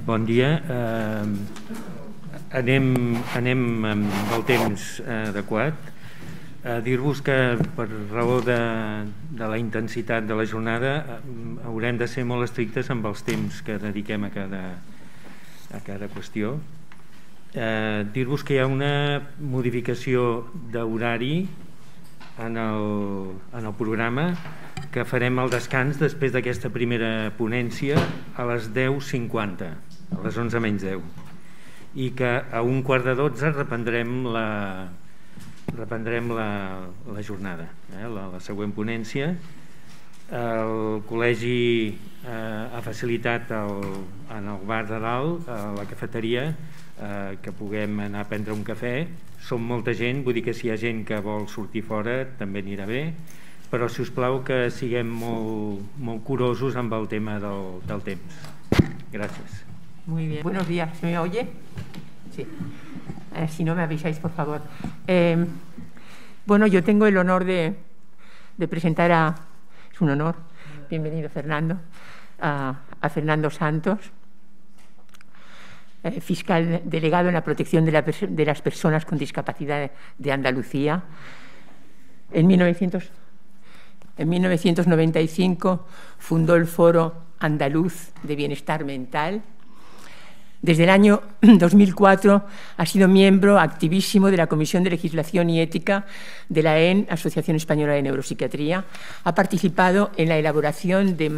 Bon dia. Anem amb el temps adequat. Dir-vos que per raó de la intensitat de la jornada haurem de ser molt estrictes amb els temps que dediquem a cada qüestió. Dir-vos que hi ha una modificació d'horari en el programa, que farem el descans després d'aquesta primera ponència a les 10:50, a les 11 menys 10, i que a 11:45 reprendrem la jornada, la següent ponència. El col·legi ha facilitat en el bar de dalt, a la cafeteria, que puguem anar a prendre un cafè. Som molta gent, vull dir que si hi ha gent que vol sortir fora també anirà bé, però si us plau que siguem molt curosos amb el tema del temps. Gracias. Muy bien. Buenos días. ¿Se me oye? Sí. Si no me avisáis, por favor. Bueno, yo tengo el honor de presentar es un honor, bienvenido Fernando, a Fernando Santos, fiscal delegado en la protección de las personas con discapacidad de Andalucía. En 1995 fundó el Foro Andaluz de Bienestar Mental. Desde el año 2004 ha sido miembro activísimo de la Comisión de Legislación y Ética de la AEN, Asociación Española de Neuropsiquiatría. Ha participado en la elaboración de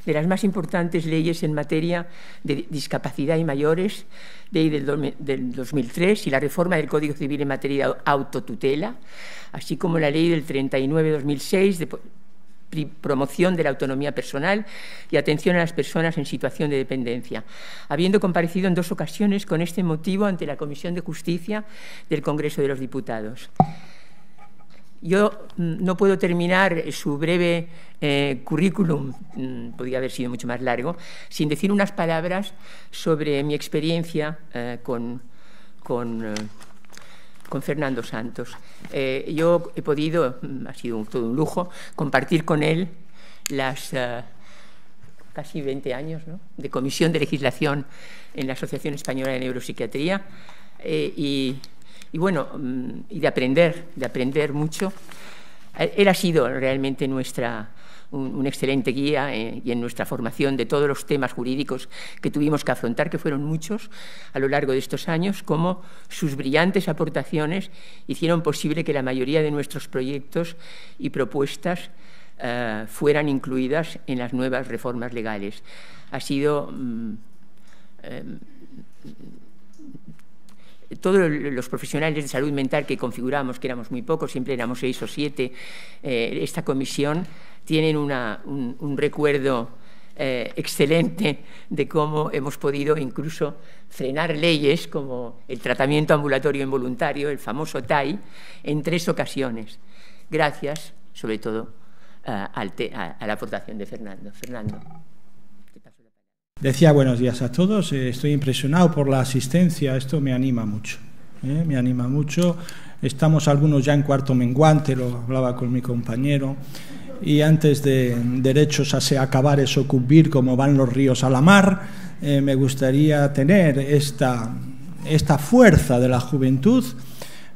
las más importantes leyes en materia de discapacidad y mayores, ley del 2003 y la reforma del Código Civil en materia de autotutela, así como la ley del 39/2006 de promoción de la autonomía personal y atención a las personas en situación de dependencia, habiendo comparecido en 2 ocasiones con este motivo ante la Comisión de Justicia del Congreso de los Diputados. Yo no puedo terminar su breve currículum, podría haber sido mucho más largo, sin decir unas palabras sobre mi experiencia con Fernando Santos. Yo he podido, ha sido todo un lujo, compartir con él las casi 20 años, ¿no?, de comisión de legislación en la Asociación Española de Neuropsiquiatría y de aprender mucho. Él ha sido realmente un excelente guía y en nuestra formación de todos los temas jurídicos que tuvimos que afrontar, que fueron muchos a lo largo de estos años, como sus brillantes aportaciones hicieron posible que la mayoría de nuestros proyectos y propuestas fueran incluidas en las nuevas reformas legales. Ha sido todos los profesionales de salud mental que configuramos, que éramos muy pocos, siempre éramos 6 o 7, esta comisión, tienen un recuerdo excelente de cómo hemos podido incluso frenar leyes como el tratamiento ambulatorio involuntario, el famoso TAI, en 3 ocasiones, gracias sobre todo a la aportación de Fernando. Fernando. Decía buenos días a todos, estoy impresionado por la asistencia, esto me anima mucho, me anima mucho. Estamos algunos ya en cuarto menguante, lo hablaba con mi compañero, y antes de derechos a acabar es sucumbir como van los ríos a la mar, me gustaría tener esta fuerza de la juventud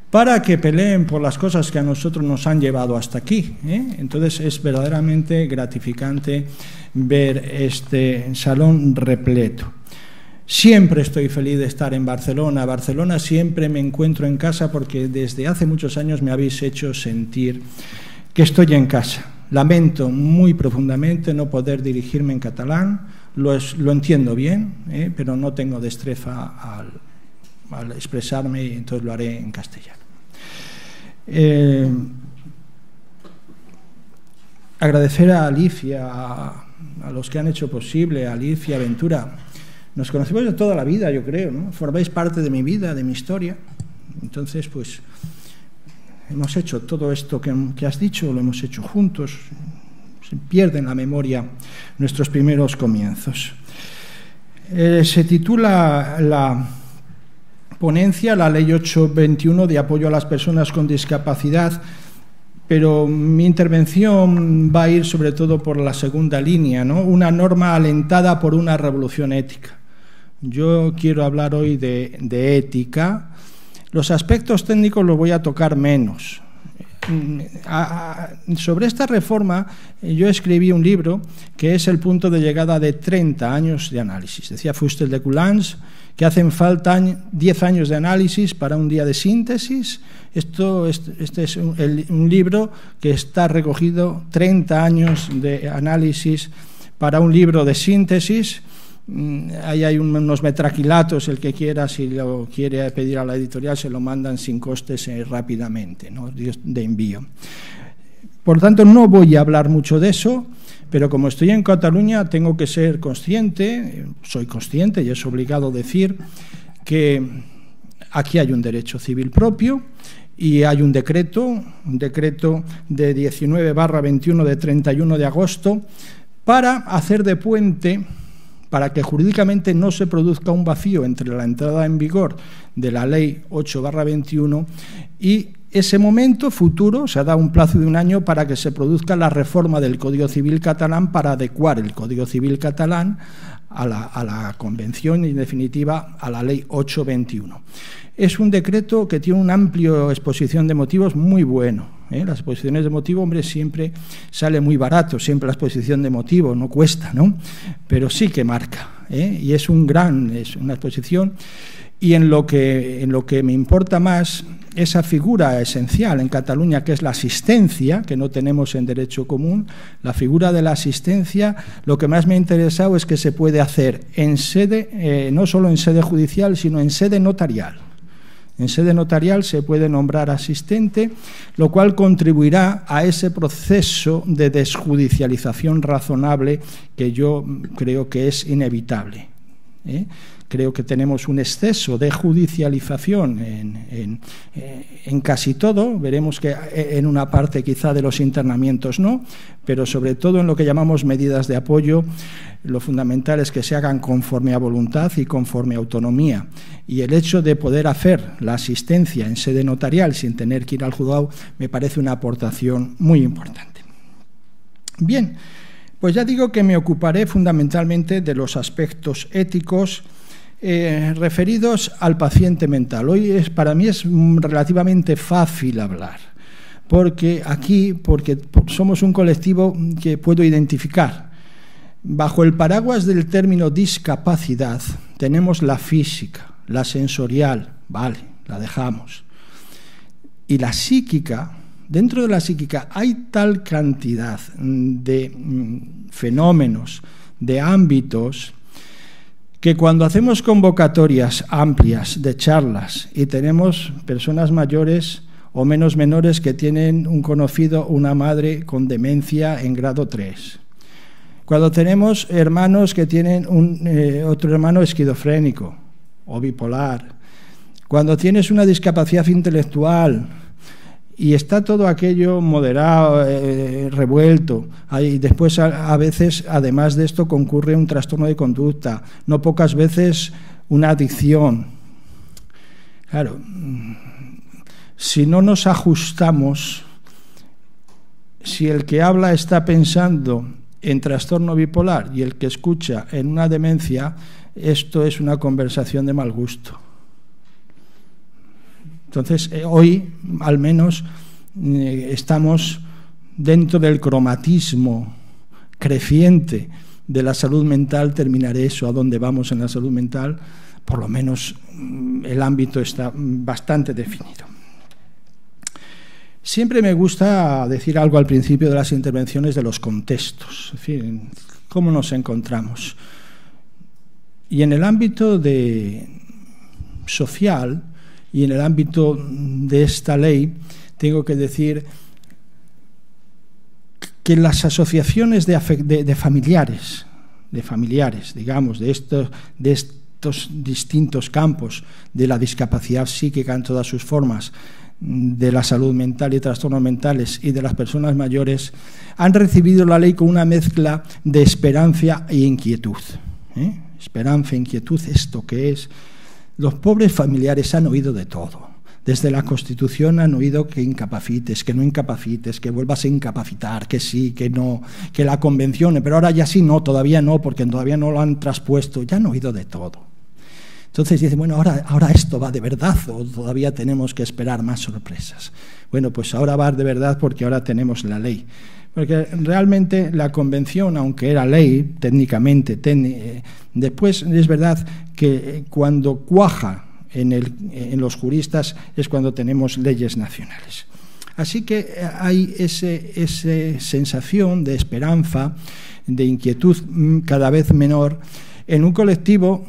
para que peleen por las cosas que a nosotros nos han llevado hasta aquí. Entonces es verdaderamente gratificante ver este salón repleto. Siempre estoy feliz de estar en Barcelona. Barcelona siempre me encuentro en casa porque desde hace muchos años me habéis hecho sentir que estoy en casa. Lamento muy profundamente no poder dirigirme en catalán, lo entiendo bien, pero no tengo destreza al expresarme y entonces lo haré en castellano. Agradecer a Alicia, a los que han hecho posible, a Alicia, Ventura. Nos conocemos de toda la vida, yo creo, ¿no? Formáis parte de mi vida, de mi historia. Entonces, pues, hemos hecho todo esto que has dicho, lo hemos hecho juntos. Se pierde en la memoria nuestros primeros comienzos. Se titula la ponencia, la Ley 821 de apoyo a las personas con discapacidad pero mi intervención va a ir sobre todo por la segunda línea, ¿no? Una norma alentada por una revolución ética. Yo quiero hablar hoy de ética. Los aspectos técnicos los voy a tocar menos. Sobre esta reforma yo escribí un libro que es el punto de llegada de 30 años de análisis. Decía Fustel de Coulanges que hacen falta 10 años de análisis para un día de síntesis. Este es un libro que está recogido 30 años de análisis para un libro de síntesis. Ahí hay unos metraquilatos, el que quiera, si lo quiere pedir a la editorial, se lo mandan sin costes rápidamente, ¿no? De envío. Por tanto, no voy a hablar mucho de eso, pero como estoy en Cataluña tengo que ser consciente, soy consciente y es obligado decir que aquí hay un derecho civil propio y hay un decreto de 19/21 de 31 de agosto para hacer de puente, para que jurídicamente no se produzca un vacío entre la entrada en vigor de la Ley 8/21 y ese momento futuro. Se ha dado un plazo de un año para que se produzca la reforma del Código Civil catalán para adecuar el Código Civil catalán a la Convención y, en definitiva, a la Ley 8/21. Es un decreto que tiene una amplia exposición de motivos muy bueno. Las exposiciones de motivo, hombre, siempre sale muy barato, siempre la exposición de motivo no cuesta, ¿no? Pero sí que marca, y es una exposición. Y en lo que me importa más, esa figura esencial en Cataluña, que es la asistencia, que no tenemos en derecho común, la figura de la asistencia, lo que más me ha interesado es que se puede hacer en sede, no solo en sede judicial, sino en sede notarial. En sede notarial se puede nombrar asistente, lo cual contribuirá a ese proceso de desjudicialización razonable que yo creo que es inevitable. Creo que tenemos un exceso de judicialización en casi todo. Veremos que en una parte quizá de los internamientos no, pero sobre todo en lo que llamamos medidas de apoyo, lo fundamental es que se hagan conforme a voluntad y conforme a autonomía. Y el hecho de poder hacer la asistencia en sede notarial sin tener que ir al juzgado me parece una aportación muy importante. Bien, pues ya digo que me ocuparé fundamentalmente de los aspectos éticos referidos al paciente mental. Hoy para mí es relativamente fácil hablar, porque somos un colectivo que puedo identificar. Bajo el paraguas del término discapacidad tenemos la física, la sensorial, vale, la dejamos. Y la psíquica, dentro de la psíquica hay tal cantidad de fenómenos, de ámbitos, que cuando hacemos convocatorias amplias de charlas y tenemos personas mayores o menos menores que tienen un conocido, una madre con demencia en grado 3, cuando tenemos hermanos que tienen otro hermano esquizofrénico o bipolar, cuando tienes una discapacidad intelectual y está todo aquello moderado, revuelto, y después a veces, además de esto, concurre un trastorno de conducta, no pocas veces una adicción. Claro, si no nos ajustamos, si el que habla está pensando en trastorno bipolar y el que escucha en una demencia, esto es una conversación de mal gusto. Entonces, hoy, al menos, estamos dentro del cromatismo creciente de la salud mental. Terminaré eso, a dónde vamos en la salud mental. Por lo menos el ámbito está bastante definido. Siempre me gusta decir algo al principio de las intervenciones de los contextos, es decir, cómo nos encontramos. Y en el ámbito social, y en el ámbito de esta ley, tengo que decir que las asociaciones de familiares, digamos, de estos distintos campos de la discapacidad psíquica en todas sus formas, de la salud mental y trastornos mentales y de las personas mayores, han recibido la ley con una mezcla de esperanza e inquietud. Esperanza e inquietud, ¿esto qué es? Los pobres familiares han oído de todo, Desde la Constitución han oído que incapacites, que no incapacites, que vuelvas a incapacitar, que sí, que no, que la Convención, pero ahora ya sí no, todavía no, porque todavía no lo han traspuesto, ya han oído de todo. Entonces dicen, bueno, ahora esto va de verdad o todavía tenemos que esperar más sorpresas. Bueno, pues ahora va de verdad porque ahora tenemos la ley. Porque realmente la Convención, aunque era ley técnicamente, después es verdad que cuando cuaja en los juristas es cuando tenemos leyes nacionales. Así que hay esa sensación de esperanza, de inquietud cada vez menor en un colectivo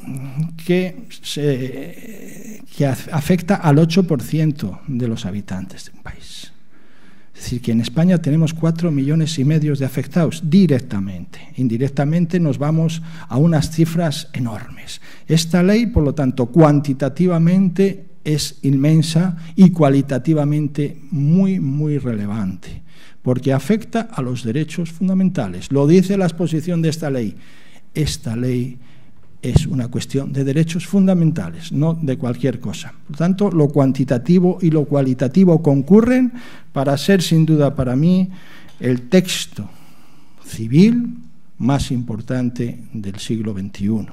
que afecta al 8% de los habitantes de un país. Es decir, que en España tenemos 4,5 millones de afectados directamente. Indirectamente nos vamos a unas cifras enormes. Esta ley, por lo tanto, cuantitativamente es inmensa y cualitativamente muy, muy relevante, porque afecta a los derechos fundamentales. Lo dice la exposición de esta ley. Esta ley es una cuestión de derechos fundamentales, no de cualquier cosa. Por lo tanto, lo cuantitativo y lo cualitativo concurren para ser, sin duda para mí, el texto civil más importante del siglo XXI.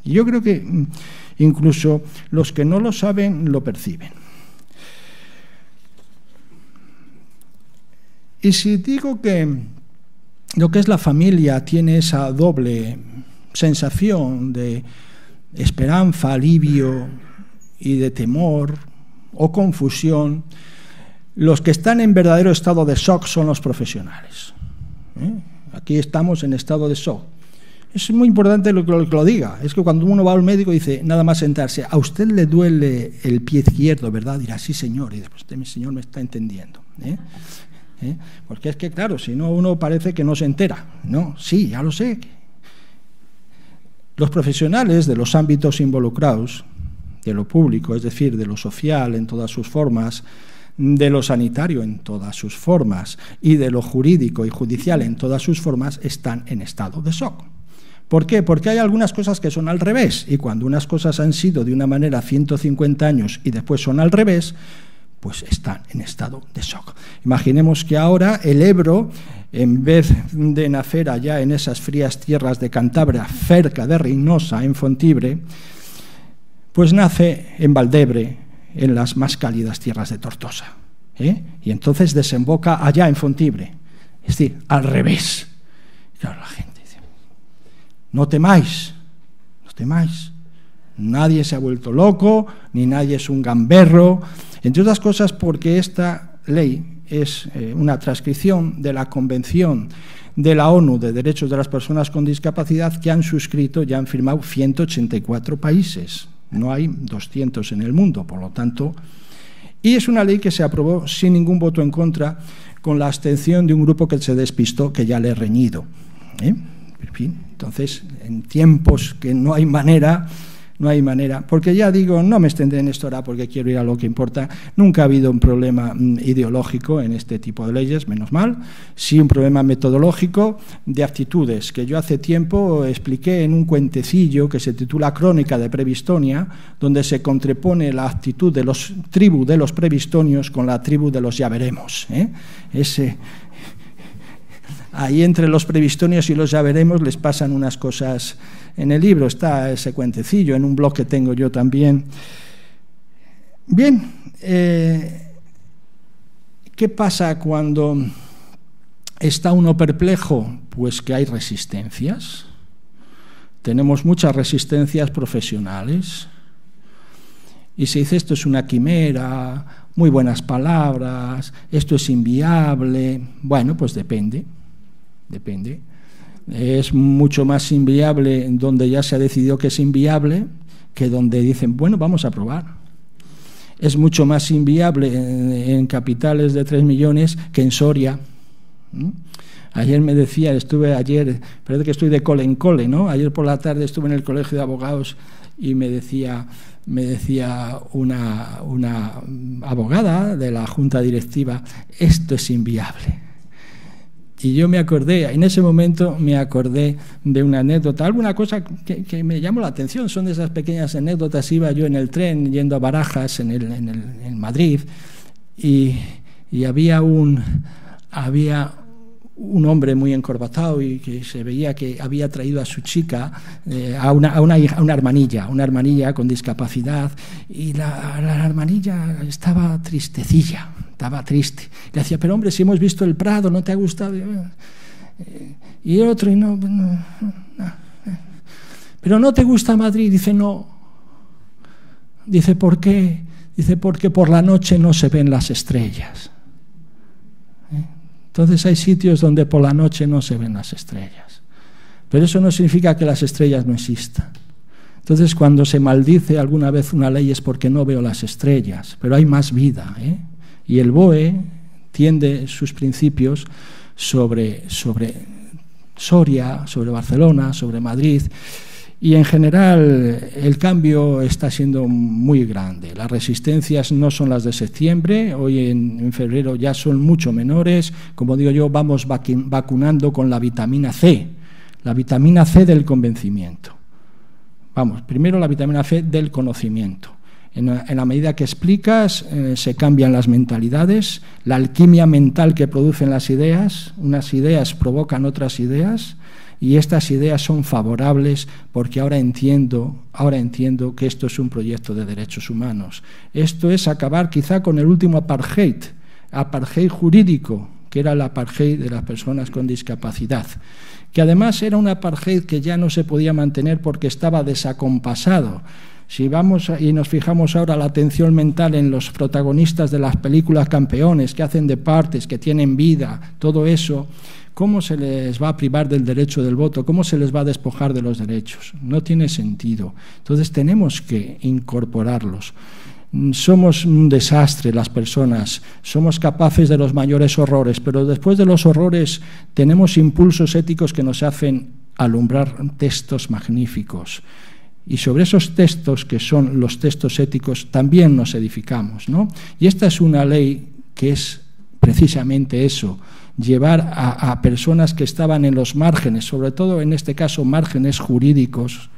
Y yo creo que incluso los que no lo saben lo perciben. Y si digo que lo que es la familia tiene esa doble sensación de esperanza, alivio y de temor o confusión, los que están en verdadero estado de shock son los profesionales. Aquí estamos en estado de shock. Es muy importante lo que lo diga. Es que cuando uno va al médico dice, nada más sentarse, a usted le duele el pie izquierdo, ¿verdad? Dirá, sí, señor. Y después, mi señor me está entendiendo. Porque es que, claro, si no, uno parece que no se entera. No, sí, ya lo sé. Los profesionales de los ámbitos involucrados, de lo público, es decir, de lo social en todas sus formas, de lo sanitario en todas sus formas y de lo jurídico y judicial en todas sus formas, están en estado de shock. ¿Por qué? Porque hay algunas cosas que son al revés, y cuando unas cosas han sido de una manera 150 años y después son al revés, pues están en estado de shock. Imaginemos que ahora el Ebro, en vez de nacer allá en esas frías tierras de Cantabria, cerca de Reynosa, en Fontibre, pues nace en Valdebre, en las más cálidas tierras de Tortosa. Y entonces desemboca allá en Fontibre. Es decir, al revés. Claro, la gente dice, no temáis, no temáis. Nadie se ha vuelto loco, ni nadie es un gamberro. Entre otras cosas porque esta ley es una transcripción de la Convención de la ONU de Derechos de las Personas con Discapacidad que han suscrito y han firmado 184 países. No hay 200 en el mundo, por lo tanto. Y es una ley que se aprobó sin ningún voto en contra, con la abstención de un grupo que se despistó, que ya le he reñido. En fin, entonces, en tiempos que no hay manera, porque ya digo, no me extendré en esto ahora porque quiero ir a lo que importa. Nunca ha habido un problema ideológico en este tipo de leyes, menos mal. Sí un problema metodológico de actitudes, que yo hace tiempo expliqué en un cuentecillo que se titula Crónica de Previstonia, donde se contrapone la actitud de los tribu de los previstonios con la tribu de los ya veremos. Ahí entre los previstonios y los ya veremos les pasan unas cosas. En el libro está ese cuentecillo, en un blog que tengo yo también. Bien, ¿qué pasa cuando está uno perplejo? Pues que hay resistencias. Tenemos muchas resistencias profesionales. Y se dice, esto es una quimera, muy buenas palabras, esto es inviable. Bueno, pues depende. Es mucho más inviable donde ya se ha decidido que es inviable que donde dicen, bueno, vamos a probar. Es mucho más inviable en capitales de 3 millones que en Soria. Ayer me decía, parece que estoy de cole en cole, ¿no? Ayer por la tarde estuve en el Colegio de Abogados y me decía una abogada de la Junta Directiva, esto es inviable. Y yo me acordé, en ese momento me acordé de una anécdota, alguna cosa que me llamó la atención, son de esas pequeñas anécdotas. Iba yo en el tren yendo a Barajas, en Madrid, y había un hombre muy encorbatado y que se veía que había traído a su chica, a una hermanilla con discapacidad, y la hermanilla estaba tristecilla. Estaba triste. Le decía, pero hombre, si hemos visto el Prado, ¿no te ha gustado? Y el otro, no. Pero ¿no te gusta Madrid? Dice, no. Dice, ¿por qué? Dice, porque por la noche no se ven las estrellas. Entonces hay sitios donde por la noche no se ven las estrellas. Pero eso no significa que las estrellas no existan. Entonces cuando se maldice alguna vez una ley es porque no veo las estrellas, pero hay más vida, Y el BOE tiende sus principios sobre Soria, sobre Barcelona, sobre Madrid, y en general el cambio está siendo muy grande. Las resistencias no son las de septiembre, hoy en febrero ya son mucho menores. Como digo yo, vamos vacunando con la vitamina C del convencimiento. Vamos, primero la vitamina C del conocimiento. En la medida que explicas, se cambian las mentalidades, la alquimia mental que producen las ideas, unas ideas provocan otras ideas, y estas ideas son favorables porque ahora entiendo que esto es un proyecto de derechos humanos. Esto es acabar quizá con el último apartheid jurídico, que era el apartheid de las personas con discapacidad, que además era un apartheid que ya no se podía mantener porque estaba desacompasado. Si vamos y nos fijamos ahora la atención mental en los protagonistas de las películas campeones, que hacen deportes, que tienen vida, todo eso, ¿cómo se les va a privar del derecho del voto? ¿Cómo se les va a despojar de los derechos? No tiene sentido. Entonces tenemos que incorporarlos. Somos un desastre las personas, somos capaces de los mayores horrores, pero después de los horrores tenemos impulsos éticos que nos hacen alumbrar textos magníficos. Y sobre esos textos, que son los textos éticos, también nos edificamos, ¿no? Y esta es una ley que es precisamente eso, llevar a personas que estaban en los márgenes, sobre todo en este caso márgenes jurídicos,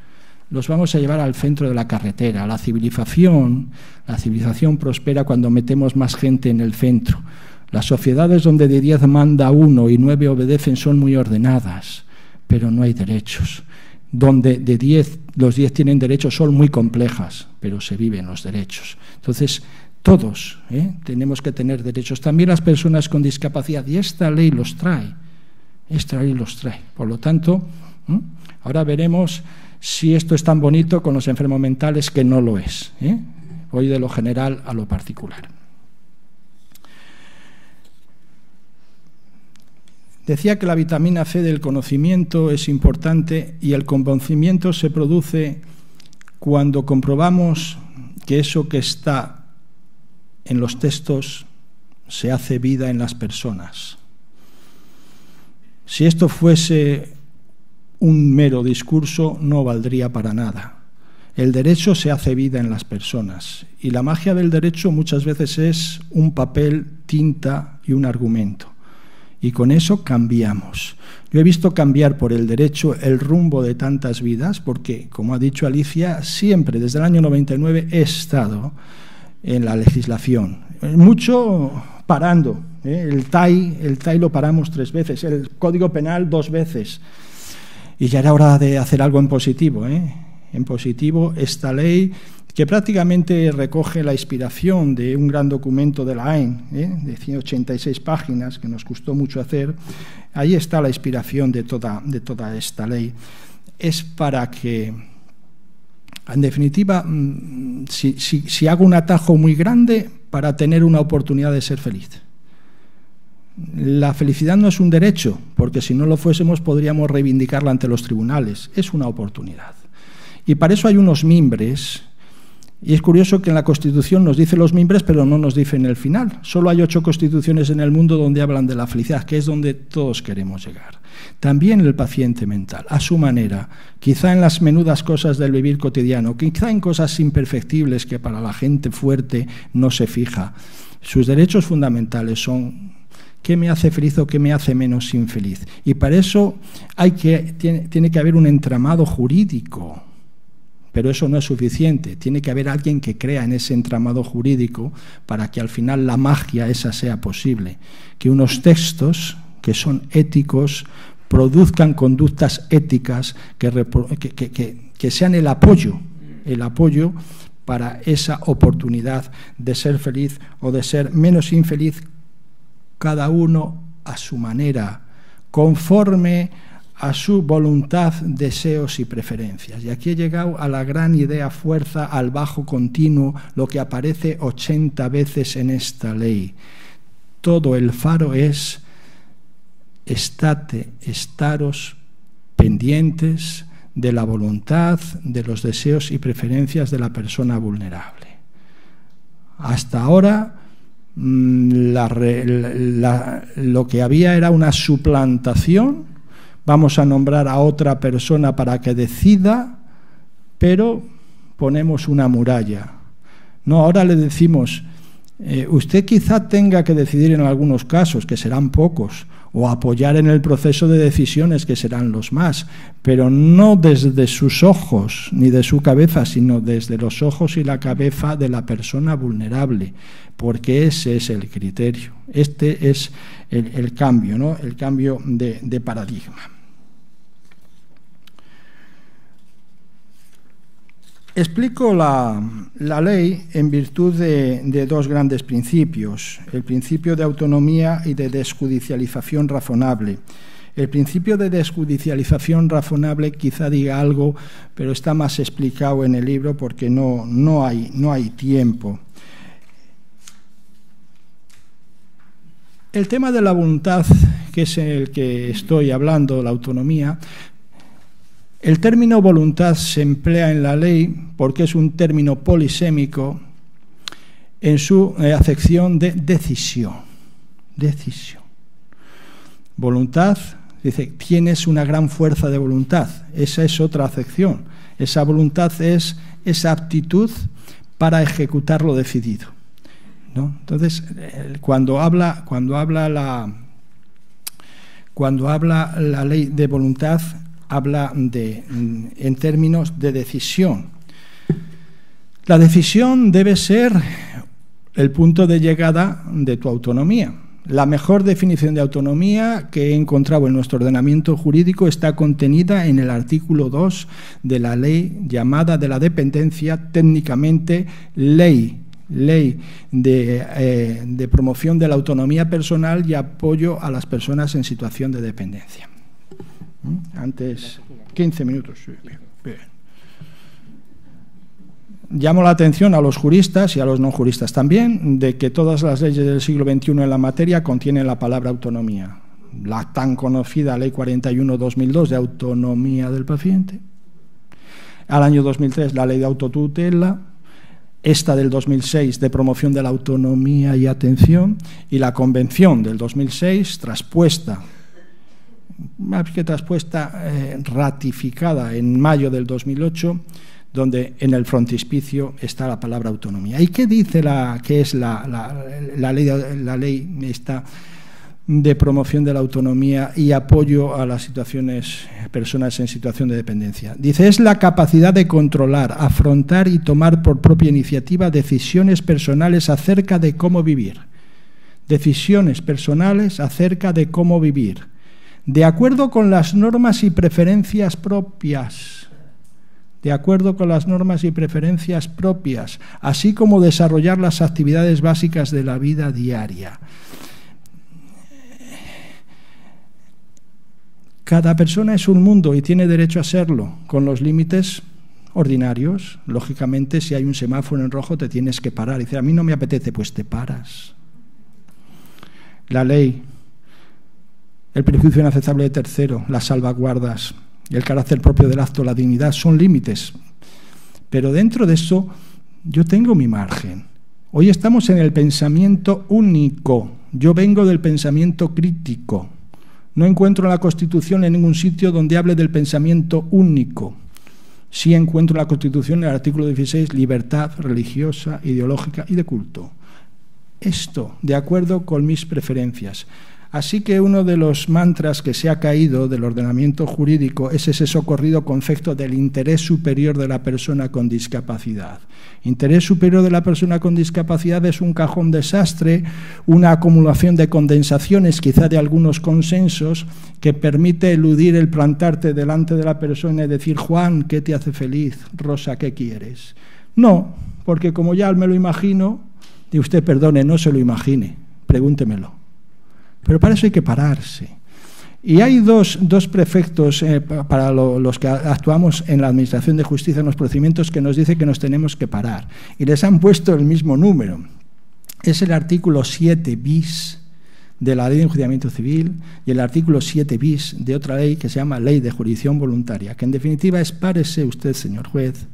los vamos a llevar al centro de la carretera. La civilización prospera cuando metemos más gente en el centro. Las sociedades donde de 10 manda 1 y 9 obedecen son muy ordenadas, pero no hay derechos. Donde de 10, los 10 tienen derechos son muy complejas, pero se viven los derechos. Entonces, todos tenemos que tener derechos, también las personas con discapacidad, y esta ley los trae. Por lo tanto, ahora veremos si esto es tan bonito con los enfermos mentales, que no lo es. Voy de lo general a lo particular. Decía que la vitamina C del conocimiento es importante, y el convencimiento se produce cuando comprobamos que eso que está en los textos se hace vida en las personas. Si esto fuese un mero discurso, no valdría para nada. El derecho se hace vida en las personas, y la magia del derecho muchas veces es un papel, tinta y un argumento. Y con eso cambiamos. Yo he visto cambiar por el derecho el rumbo de tantas vidas, porque, como ha dicho Alicia, siempre, desde el año 99, he estado en la legislación. Mucho parando. El TAI lo paramos 3 veces, el Código Penal 2 veces. Y ya era hora de hacer algo en positivo. En positivo, esta ley, que prácticamente recoge la inspiración de un gran documento de la AEN, de 186 páginas, que nos costó mucho hacer. Ahí está la inspiración de toda esta ley. Es para que, en definitiva, si hago un atajo muy grande, para tener una oportunidad de ser feliz. La felicidad no es un derecho, porque si no lo fuésemos podríamos reivindicarla ante los tribunales. Es una oportunidad. Y para eso hay unos mimbres. Y es curioso que en la Constitución nos dice los mimbres, pero no nos dice en el final. Solo hay 8 constituciones en el mundo donde hablan de la felicidad, que es donde todos queremos llegar. También el paciente mental, a su manera, quizá en las menudas cosas del vivir cotidiano, quizá en cosas imperfectibles que para la gente fuerte no se fija. Sus derechos fundamentales son ¿Qué me hace feliz o qué me hace menos infeliz? Y para eso tiene que haber un entramado jurídico. Pero eso no es suficiente. Tiene que haber alguien que crea en ese entramado jurídico para que al final la magia esa sea posible. Que unos textos que son éticos produzcan conductas éticas que sean el apoyo para esa oportunidad de ser feliz o de ser menos infeliz, cada uno a su manera, conforme a su voluntad, deseos y preferencias. Y aquí he llegado a la gran idea fuerza, al bajo continuo, lo que aparece 80 veces en esta ley. Todo el faro es estaros pendientes de la voluntad, de los deseos y preferencias de la persona vulnerable. Hasta ahora lo que había era una suplantación. Vamos a nombrar a otra persona para que decida, pero ponemos una muralla. No, ahora le decimos, usted quizá tenga que decidir en algunos casos, que serán pocos, o apoyar en el proceso de decisiones, que serán los más, pero no desde sus ojos ni de su cabeza, sino desde los ojos y la cabeza de la persona vulnerable, porque ese es el criterio. Este es el cambio, ¿no? El cambio de paradigma. Explico la ley en virtud de dos grandes principios, el principio de autonomía y de desjudicialización razonable. El principio de desjudicialización razonable quizá diga algo, pero está más explicado en el libro porque no hay tiempo. El tema de la voluntad, que es el que estoy hablando, la autonomía, el término voluntad se emplea en la ley porque es un término polisémico en su acepción de decisión. Decisión. Voluntad, dice, tienes una gran fuerza de voluntad. Esa es otra acepción. Esa voluntad es esa aptitud para ejecutar lo decidido, ¿no? Entonces, cuando habla la ley de voluntad, habla en términos de decisión. La decisión debe ser el punto de llegada de tu autonomía. La mejor definición de autonomía que he encontrado en nuestro ordenamiento jurídico está contenida en el artículo 2 de la ley llamada de la dependencia, técnicamente ley de promoción de la autonomía personal y apoyo a las personas en situación de dependencia. Antes, 15 minutos. Bien. Llamo la atención a los juristas y a los no juristas también de que todas las leyes del siglo XXI en la materia contienen la palabra autonomía. La tan conocida Ley 41/2002 de autonomía del paciente. Al año 2003 la Ley de autotutela. Esta del 2006 de promoción de la autonomía y atención. Y la Convención del 2006 ratificada en mayo del 2008, donde en el frontispicio está la palabra autonomía. ¿Y qué dice qué es la ley esta de promoción de la autonomía y apoyo a las personas en situación de dependencia? Dice, es la capacidad de controlar, afrontar y tomar por propia iniciativa decisiones personales acerca de cómo vivir. Decisiones personales acerca de cómo vivir, de acuerdo con las normas y preferencias propias. De acuerdo con las normas y preferencias propias, así como desarrollar las actividades básicas de la vida diaria. Cada persona es un mundo y tiene derecho a serlo, con los límites ordinarios. Lógicamente, si hay un semáforo en rojo, te tienes que parar. Y dice, a mí no me apetece, pues te paras. La ley, el prejuicio inaceptable de tercero, las salvaguardas, el carácter propio del acto, la dignidad, son límites. Pero dentro de eso yo tengo mi margen. Hoy estamos en el pensamiento único. Yo vengo del pensamiento crítico. No encuentro en la Constitución en ningún sitio donde hable del pensamiento único. Sí encuentro en la Constitución, en el artículo 16, libertad religiosa, ideológica y de culto. esto, de acuerdo con mis preferencias. Así que uno de los mantras que se ha caído del ordenamiento jurídico es ese socorrido concepto del interés superior de la persona con discapacidad. Interés superior de la persona con discapacidad es un cajón desastre, una acumulación de condensaciones, quizá de algunos consensos, que permite eludir el plantarte delante de la persona y decir: Juan, ¿qué te hace feliz? Rosa, ¿qué quieres? No, porque como ya me lo imagino, y usted perdone, no se lo imagine, pregúntemelo. Pero para eso hay que pararse. Y hay dos prefectos para los que actuamos en la Administración de Justicia en los procedimientos que nos dice que nos tenemos que parar. Y les han puesto el mismo número. Es el artículo 7 bis de la Ley de Enjuiciamiento Civil y el artículo 7 bis de otra ley que se llama Ley de Jurisdicción Voluntaria, que en definitiva es: párese usted, señor juez,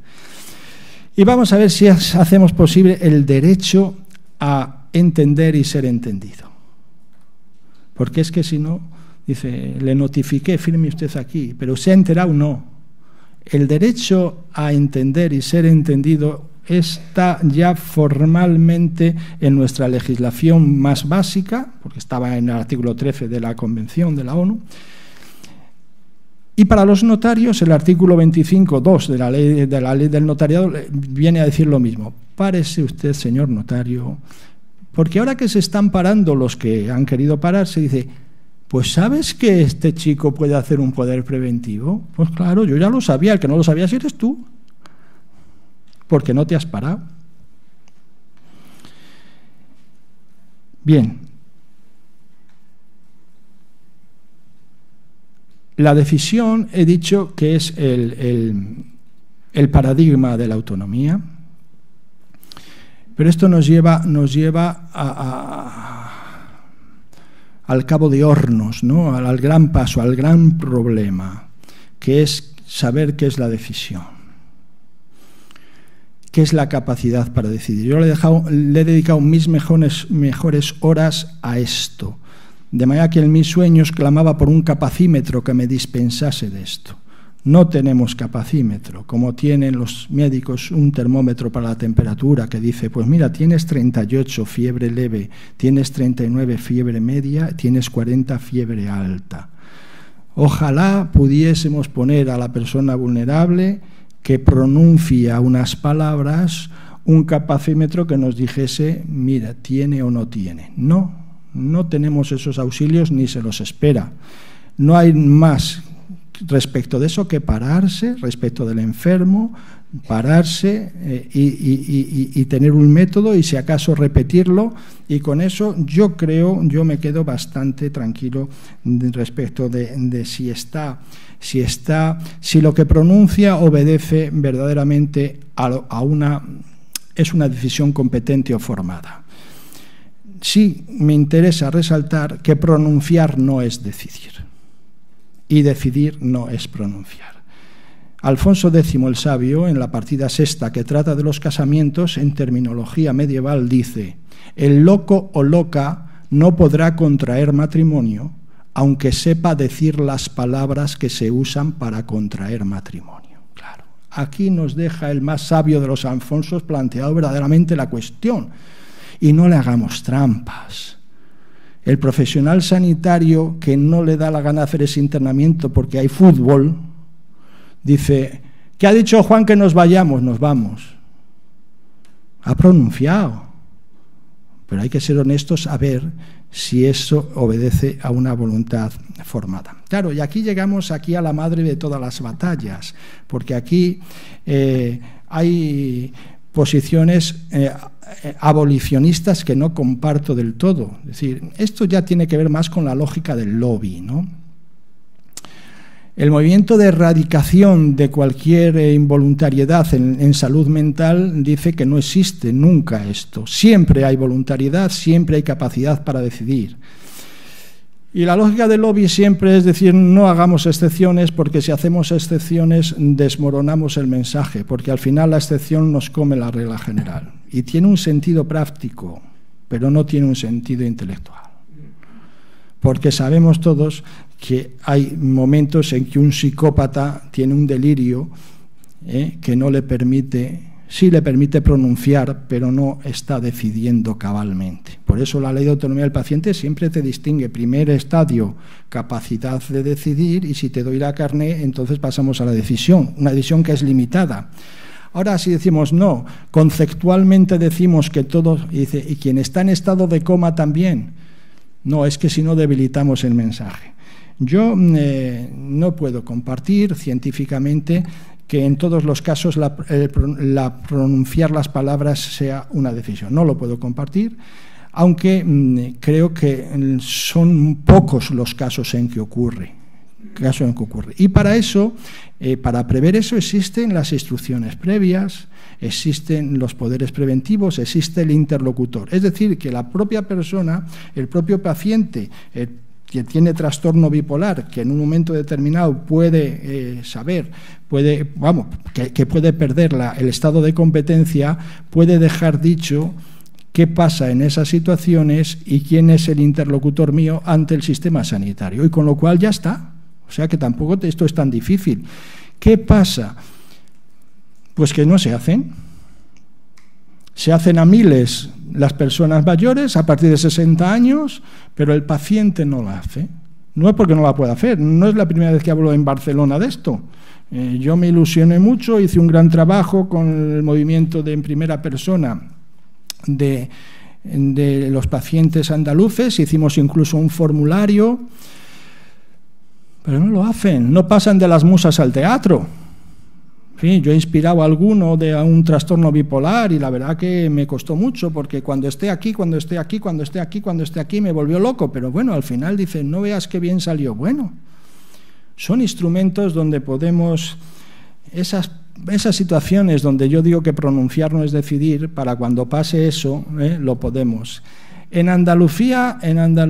y vamos a ver si hacemos posible el derecho a entender y ser entendido. Porque es que si no, dice, le notifiqué, firme usted aquí, pero ¿se ha enterado? No. El derecho a entender y ser entendido está ya formalmente en nuestra legislación más básica, porque estaba en el artículo 13 de la Convención de la ONU. Y para los notarios, el artículo 25.2 de la ley del notariado viene a decir lo mismo. Párese usted, señor notario, porque ahora que se están parando los que han querido pararse, dice: pues ¿sabes que este chico puede hacer un poder preventivo? Pues claro, yo ya lo sabía, el que no lo sabía eres tú, porque no te has parado. Bien. La decisión, he dicho que es el paradigma de la autonomía, pero esto nos lleva al cabo de hornos, ¿no? Al gran paso, al gran problema, que es saber qué es la decisión, qué es la capacidad para decidir. Yo le he dedicado mis mejores horas a esto, de manera que en mis sueños clamaba por un capacímetro que me dispensase de esto. No tenemos capacímetro, como tienen los médicos un termómetro para la temperatura que dice: pues mira, tienes 38 fiebre leve, tienes 39 fiebre media, tienes 40 fiebre alta. Ojalá pudiésemos poner a la persona vulnerable que pronuncia unas palabras un capacímetro que nos dijese: mira, tiene o no tiene. No tenemos esos auxilios ni se los espera. No hay más respecto de eso que pararse, respecto del enfermo, pararse y tener un método y si acaso repetirlo, y con eso yo me quedo bastante tranquilo respecto de si lo que pronuncia obedece verdaderamente es una decisión competente o formada. Sí me interesa resaltar que pronunciar no es decidir. Y decidir no es pronunciar. Alfonso X el Sabio, en la partida sexta que trata de los casamientos, en terminología medieval, dice: el loco o loca no podrá contraer matrimonio, aunque sepa decir las palabras que se usan para contraer matrimonio. Claro, aquí nos deja el más sabio de los Alfonsos planteado verdaderamente la cuestión. Y no le hagamos trampas. El profesional sanitario que no le da la gana hacer ese internamiento porque hay fútbol, dice: ¿qué ha dicho Juan que nos vayamos? Nos vamos. Ha pronunciado. Pero hay que ser honestos a ver si eso obedece a una voluntad formada. Claro, y aquí llegamos a la madre de todas las batallas, porque aquí hay posiciones abolicionistas que no comparto del todo. Es decir, esto ya tiene que ver más con la lógica del lobby, ¿no? El movimiento de erradicación de cualquier involuntariedad en salud mental dice que no existe nunca esto. Siempre hay voluntariedad, siempre hay capacidad para decidir. Y la lógica del lobby siempre es decir: no hagamos excepciones, porque si hacemos excepciones desmoronamos el mensaje, porque al final la excepción nos come la regla general. Y tiene un sentido práctico, pero no tiene un sentido intelectual. Porque sabemos todos que hay momentos en que un psicópata tiene un delirio que no le permite Sí le permite pronunciar, pero no está decidiendo cabalmente. Por eso la ley de autonomía del paciente siempre te distingue. Primer estadio, capacidad de decidir, y si te doy la carné, entonces pasamos a la decisión, una decisión que es limitada. Ahora, si decimos no, conceptualmente decimos que todos, y quien está en estado de coma también, no, es que si no debilitamos el mensaje. Yo no puedo compartir científicamente que en todos los casos pronunciar las palabras sea una decisión. No lo puedo compartir, aunque creo que son pocos los casos en que ocurre. Y para eso, para prever eso, existen las instrucciones previas, existen los poderes preventivos, existe el interlocutor. Es decir, que la propia persona, el propio paciente, que tiene trastorno bipolar, que en un momento determinado puede que puede perder el estado de competencia, puede dejar dicho qué pasa en esas situaciones y quién es el interlocutor mío ante el sistema sanitario. Y con lo cual ya está. O sea que tampoco esto es tan difícil. ¿Qué pasa? Pues que no se hacen. Se hacen a miles las personas mayores a partir de 60 años, pero el paciente no la hace. No es porque no la pueda hacer, no es la primera vez que hablo en Barcelona de esto. Yo me ilusioné mucho, hice un gran trabajo con el movimiento en primera persona de los pacientes andaluces, hicimos incluso un formulario, pero no lo hacen, no pasan de las musas al teatro. En fin, yo he inspirado a alguno de un trastorno bipolar y la verdad que me costó mucho porque cuando esté aquí me volvió loco, pero bueno, al final dicen, no veas qué bien salió. Bueno, son instrumentos donde podemos, esas situaciones donde yo digo que pronunciar no es decidir, para cuando pase eso, lo podemos. En Andalucía la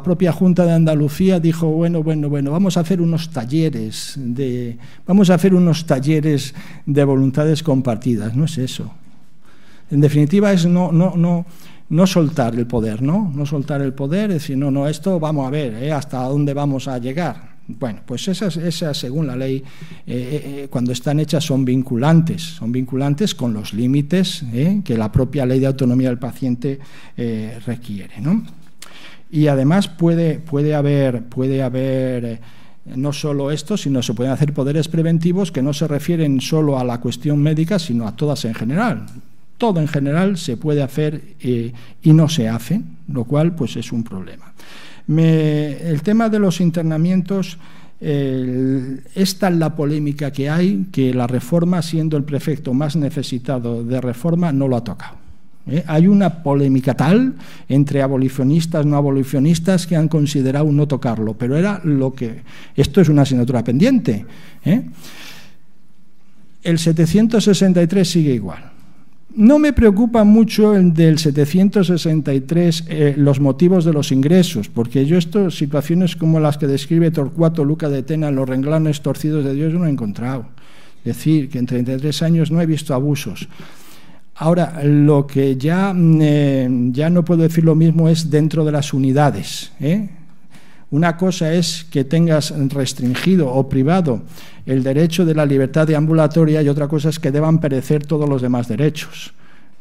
propia Junta de Andalucía dijo, bueno, vamos a hacer unos talleres de voluntades compartidas. No es eso. En definitiva es no soltar el poder, no soltar el poder, es decir, no, esto vamos a ver, hasta dónde vamos a llegar. Bueno, pues esas según la ley, cuando están hechas son vinculantes con los límites que la propia ley de autonomía del paciente requiere, ¿no? Y además puede haber no solo esto, sino se pueden hacer poderes preventivos que no se refieren solo a la cuestión médica, sino a todas en general. Todo en general se puede hacer y no se hace, lo cual pues es un problema. El tema de los internamientos, es tal la polémica que hay que la reforma, siendo el prefecto más necesitado de reforma, no lo ha tocado. Hay una polémica tal entre abolicionistas, no abolicionistas, que han considerado no tocarlo, pero esto es una asignatura pendiente. El 763 sigue igual. No me preocupa mucho el del 763 los motivos de los ingresos, porque yo situaciones como las que describe Torcuato Luca de Tena en Los renglones torcidos de Dios, yo no he encontrado. Es decir, que en 33 años no he visto abusos. Ahora, lo que ya no puedo decir lo mismo es dentro de las unidades. Una cosa es que tengas restringido o privado el derecho de la libertad deambulatoria y otra cosa es que deban perecer todos los demás derechos.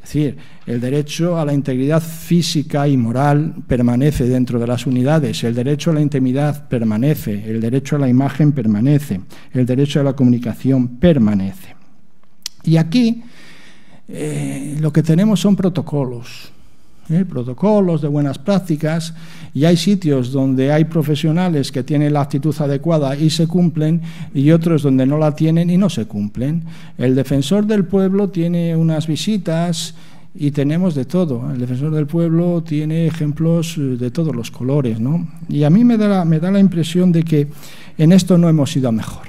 Es decir, el derecho a la integridad física y moral permanece dentro de las unidades, el derecho a la intimidad permanece, el derecho a la imagen permanece, el derecho a la comunicación permanece. Y aquí lo que tenemos son protocolos. Protocolos de buenas prácticas, y hay sitios donde hay profesionales que tienen la actitud adecuada y se cumplen, y otros donde no la tienen y no se cumplen. El defensor del pueblo tiene unas visitas y tenemos de todo. El defensor del pueblo tiene ejemplos de todos los colores, ¿no? Y a mí me da la impresión de que en esto no hemos ido a mejor.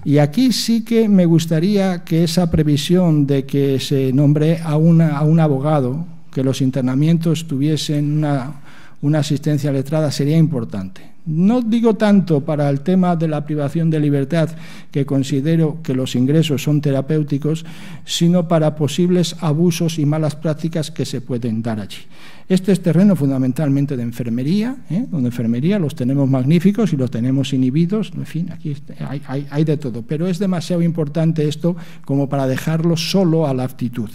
Y aquí sí que me gustaría que esa previsión de que se nombre a un abogado, que los internamientos tuviesen una asistencia letrada, sería importante. No digo tanto para el tema de la privación de libertad, que considero que los ingresos son terapéuticos, sino para posibles abusos y malas prácticas que se pueden dar allí. Este es terreno fundamentalmente de enfermería, donde enfermería los tenemos magníficos y los tenemos inhibidos, en fin, aquí hay de todo, pero es demasiado importante esto como para dejarlo solo a la aptitud.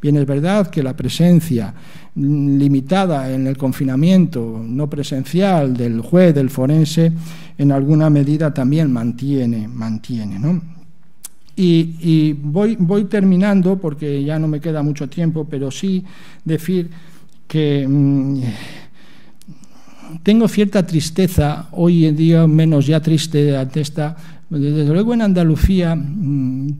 Bien, es verdad que la presencia limitada en el confinamiento no presencial del juez, del forense, en alguna medida también mantiene, ¿no? Y voy terminando, porque ya no me queda mucho tiempo, pero sí decir que tengo cierta tristeza, hoy en día menos ya triste ante esta. Desde luego en Andalucía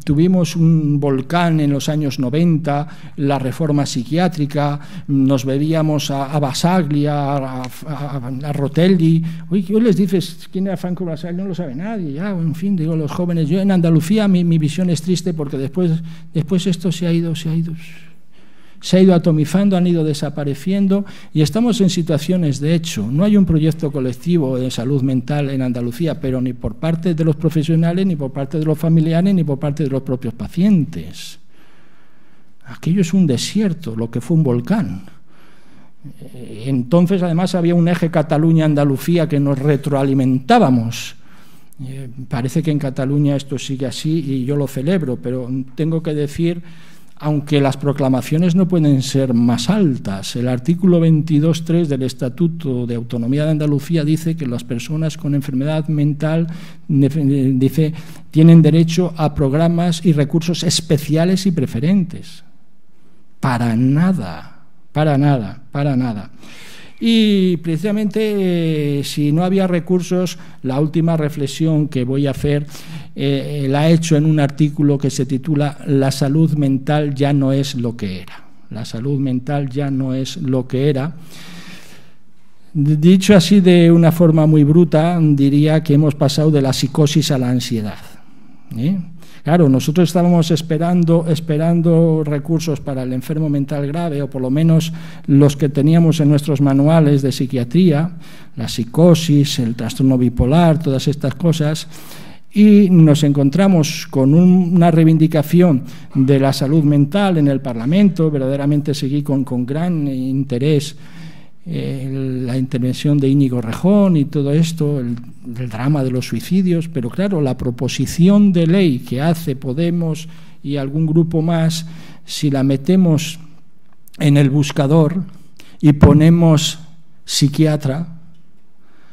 tuvimos un volcán en los años 90, la reforma psiquiátrica, nos bebíamos a Basaglia, a Rotelli. Hoy les dices quién era Franco Basaglia, no lo sabe nadie, ya, en fin, digo los jóvenes. Yo en Andalucía mi visión es triste porque después esto se ha ido atomizando, han ido desapareciendo y estamos en situaciones, de hecho, no hay un proyecto colectivo de salud mental en Andalucía, pero ni por parte de los profesionales, ni por parte de los familiares, ni por parte de los propios pacientes. Aquello es un desierto, lo que fue un volcán. Entonces, además, había un eje Cataluña-Andalucía que nos retroalimentábamos. Parece que en Cataluña esto sigue así y yo lo celebro, pero tengo que decir, aunque las proclamaciones no pueden ser más altas, el artículo 22.3 del Estatuto de Autonomía de Andalucía dice que las personas con enfermedad mental tienen derecho a programas y recursos especiales y preferentes. Para nada. Y precisamente si no había recursos, la última reflexión que voy a hacer la he hecho en un artículo que se titula «La salud mental ya no es lo que era». La salud mental ya no es lo que era. Dicho así de una forma muy bruta, diría que hemos pasado de la psicosis a la ansiedad. Claro, nosotros estábamos esperando recursos para el enfermo mental grave, o por lo menos los que teníamos en nuestros manuales de psiquiatría, la psicosis, el trastorno bipolar, todas estas cosas, y nos encontramos con una reivindicación de la salud mental en el Parlamento. Verdaderamente seguí con gran interés la intervención de Íñigo Rejón y todo esto, el drama de los suicidios, pero claro, la proposición de ley que hace Podemos y algún grupo más, si la metemos en el buscador y ponemos psiquiatra,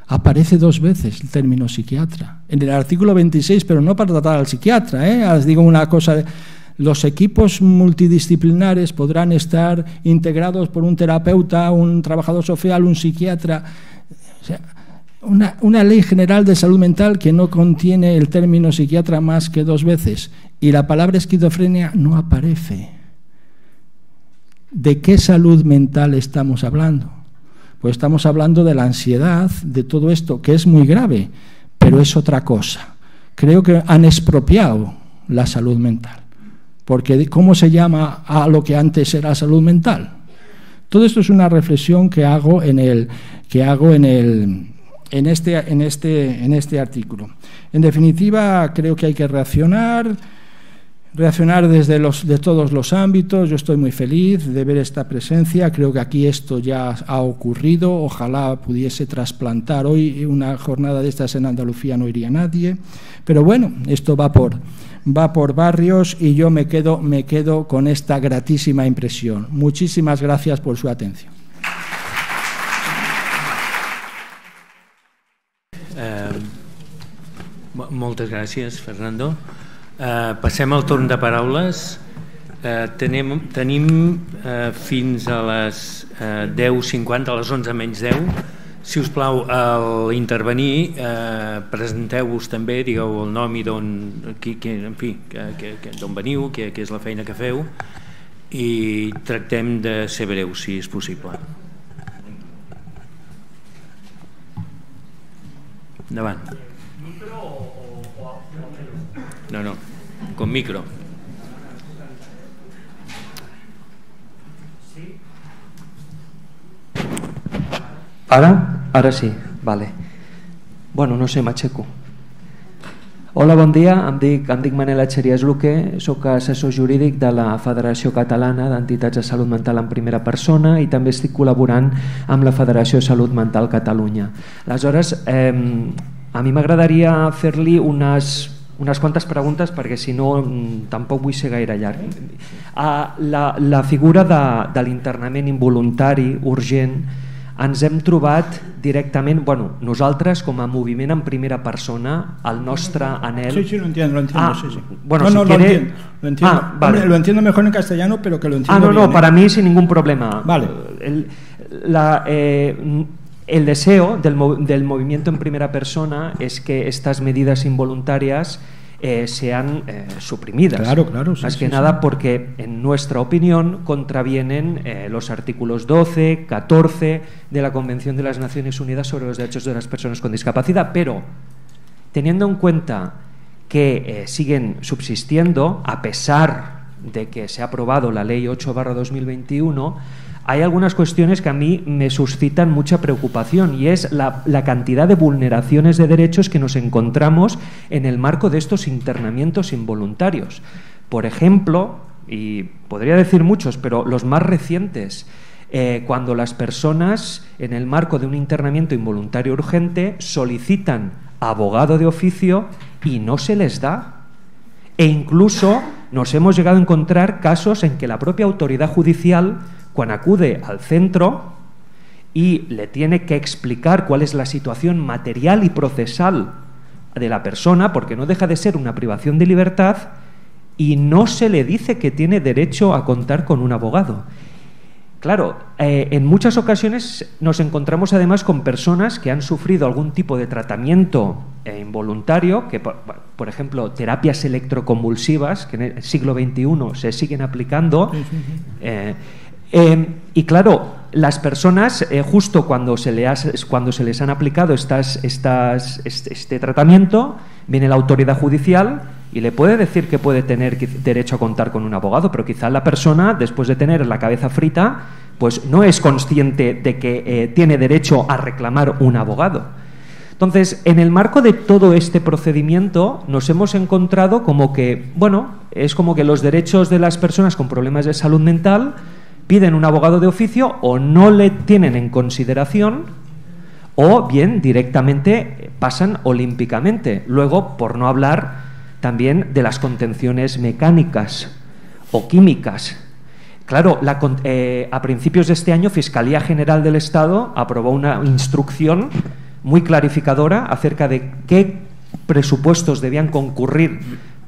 aparece 2 veces el término psiquiatra, en el artículo 26, pero no para tratar al psiquiatra, les digo una cosa. Los equipos multidisciplinares podrán estar integrados por un terapeuta, un trabajador social, un psiquiatra. O sea, una ley general de salud mental que no contiene el término psiquiatra más que 2 veces. Y la palabra esquizofrenia no aparece. ¿De qué salud mental estamos hablando? Pues estamos hablando de la ansiedad, de todo esto, que es muy grave, pero es otra cosa. Creo que han expropiado la salud mental. Porque ¿cómo se llama a lo que antes era salud mental? Todo esto es una reflexión que hago en este artículo. En definitiva, creo que hay que reaccionar de todos los ámbitos. Yo estoy muy feliz de ver esta presencia. Creo que aquí esto ya ha ocurrido. Ojalá pudiese trasplantar hoy una jornada de estas en Andalucía, no iría nadie. Pero bueno, esto va por barrios y yo me quedo con esta gratísima impresión. Muchísimas gracias por su atención. Moltes gràcies, Fernando. Passem al torn de paraules. Tenim fins a les 10:50, a les 11 menys 10. Si us plau, a l'intervenir, presenteu-vos també, digueu el nom i d'on veniu, què és la feina que feu, i tractem de ser breus, si és possible. Endavant. No, con micro. ¿Ahora? Ahora sí, vale. Bueno, no sé, m'aixeco. Hola, bon dia, em dic Manel Atxerias Luque, soc assessor jurídic de la Federació Catalana d'Entitats de Salut Mental en Primera Persona i també estic col·laborant amb la Federació de Salut Mental Catalunya. Aleshores, a mi m'agradaria fer-li unes quantes preguntes perquè si no tampoc vull ser gaire llarg. La figura de l'internament involuntari urgent ens hem trobat directament, bueno, nosaltres com a moviment en primera persona, el nostre anhel... Sí, lo entiendo, sí. Bueno, no, si quiere... lo entiendo. Vale. Hombre, lo entiendo mejor en castellano, pero que lo entiendo bien. No, para mí sin ningún problema. Vale. El deseo del movimiento en primera persona es que estas medidas involuntarias sean suprimidas. Claro. Más que nada porque, en nuestra opinión, contravienen los artículos 12, 14 de la Convención de las Naciones Unidas sobre los Derechos de las Personas con Discapacidad. Pero, teniendo en cuenta que siguen subsistiendo, a pesar de que se ha aprobado la Ley 8/2021, hay algunas cuestiones que a mí me suscitan mucha preocupación y es la cantidad de vulneraciones de derechos que nos encontramos en el marco de estos internamientos involuntarios. Por ejemplo, y podría decir muchos, pero los más recientes, cuando las personas en el marco de un internamiento involuntario urgente solicitan abogado de oficio y no se les da. E incluso nos hemos llegado a encontrar casos en que la propia autoridad judicial, cuando acude al centro y le tiene que explicar cuál es la situación material y procesal de la persona, porque no deja de ser una privación de libertad, y no se le dice que tiene derecho a contar con un abogado. Claro, en muchas ocasiones nos encontramos además con personas que han sufrido algún tipo de tratamiento involuntario, que por ejemplo terapias electroconvulsivas, que en el siglo XXI se siguen aplicando. Y claro, las personas, justo cuando se les han aplicado este tratamiento, viene la autoridad judicial y le puede decir que puede tener derecho a contar con un abogado, pero quizá la persona, después de tener la cabeza frita, pues no es consciente de que tiene derecho a reclamar un abogado. Entonces, en el marco de todo este procedimiento nos hemos encontrado como que, bueno, es como que los derechos de las personas con problemas de salud mental piden un abogado de oficio o no le tienen en consideración o bien directamente pasan olímpicamente. Luego, por no hablar también de las contenciones mecánicas o químicas. Claro, a principios de este año, Fiscalía General del Estado aprobó una instrucción muy clarificadora acerca de qué presupuestos debían concurrir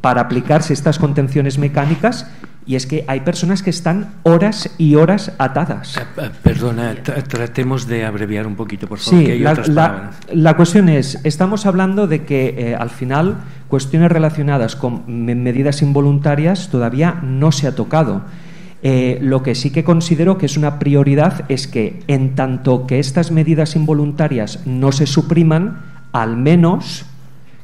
para aplicarse estas contenciones mecánicas, y es que hay personas que están horas y horas atadas. Perdona, tratemos de abreviar un poquito, por favor. Sí, que hay otras palabras. La cuestión es, estamos hablando de que al final cuestiones relacionadas con medidas involuntarias todavía no se ha tocado. Lo que sí que considero que es una prioridad es que, en tanto que estas medidas involuntarias no se supriman, al menos